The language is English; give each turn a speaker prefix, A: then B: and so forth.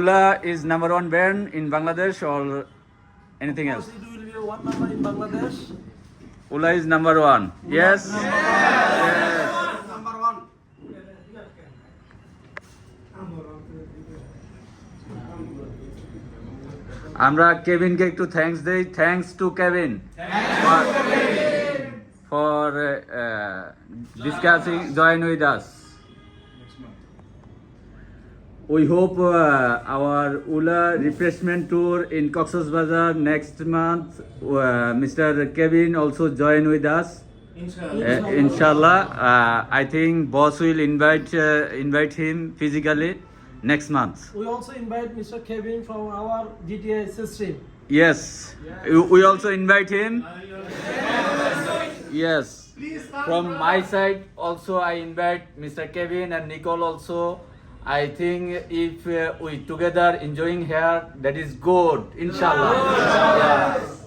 A: Ula is number one band in Bangladesh or anything else?
B: It will be one number in Bangladesh.
A: Ula is number one. Yes. Yes.
B: Number one.
A: আমরা কেভিনকে একটু thanks দেই। Thanks to Kevin for discussing join with us. We hope our Ula refreshment tour in Cox's Bazar next month. Mr. Kevin also join with us. Inshallah. I think boss will invite him physically next month.
B: We also invite Mr. Kevin from our GTA system.
A: Yes. We also invite him. Yes. From my side also I invite Mr. Kevin and Nicole also. I think if we together enjoying here, that is good. Inshallah. Yeah.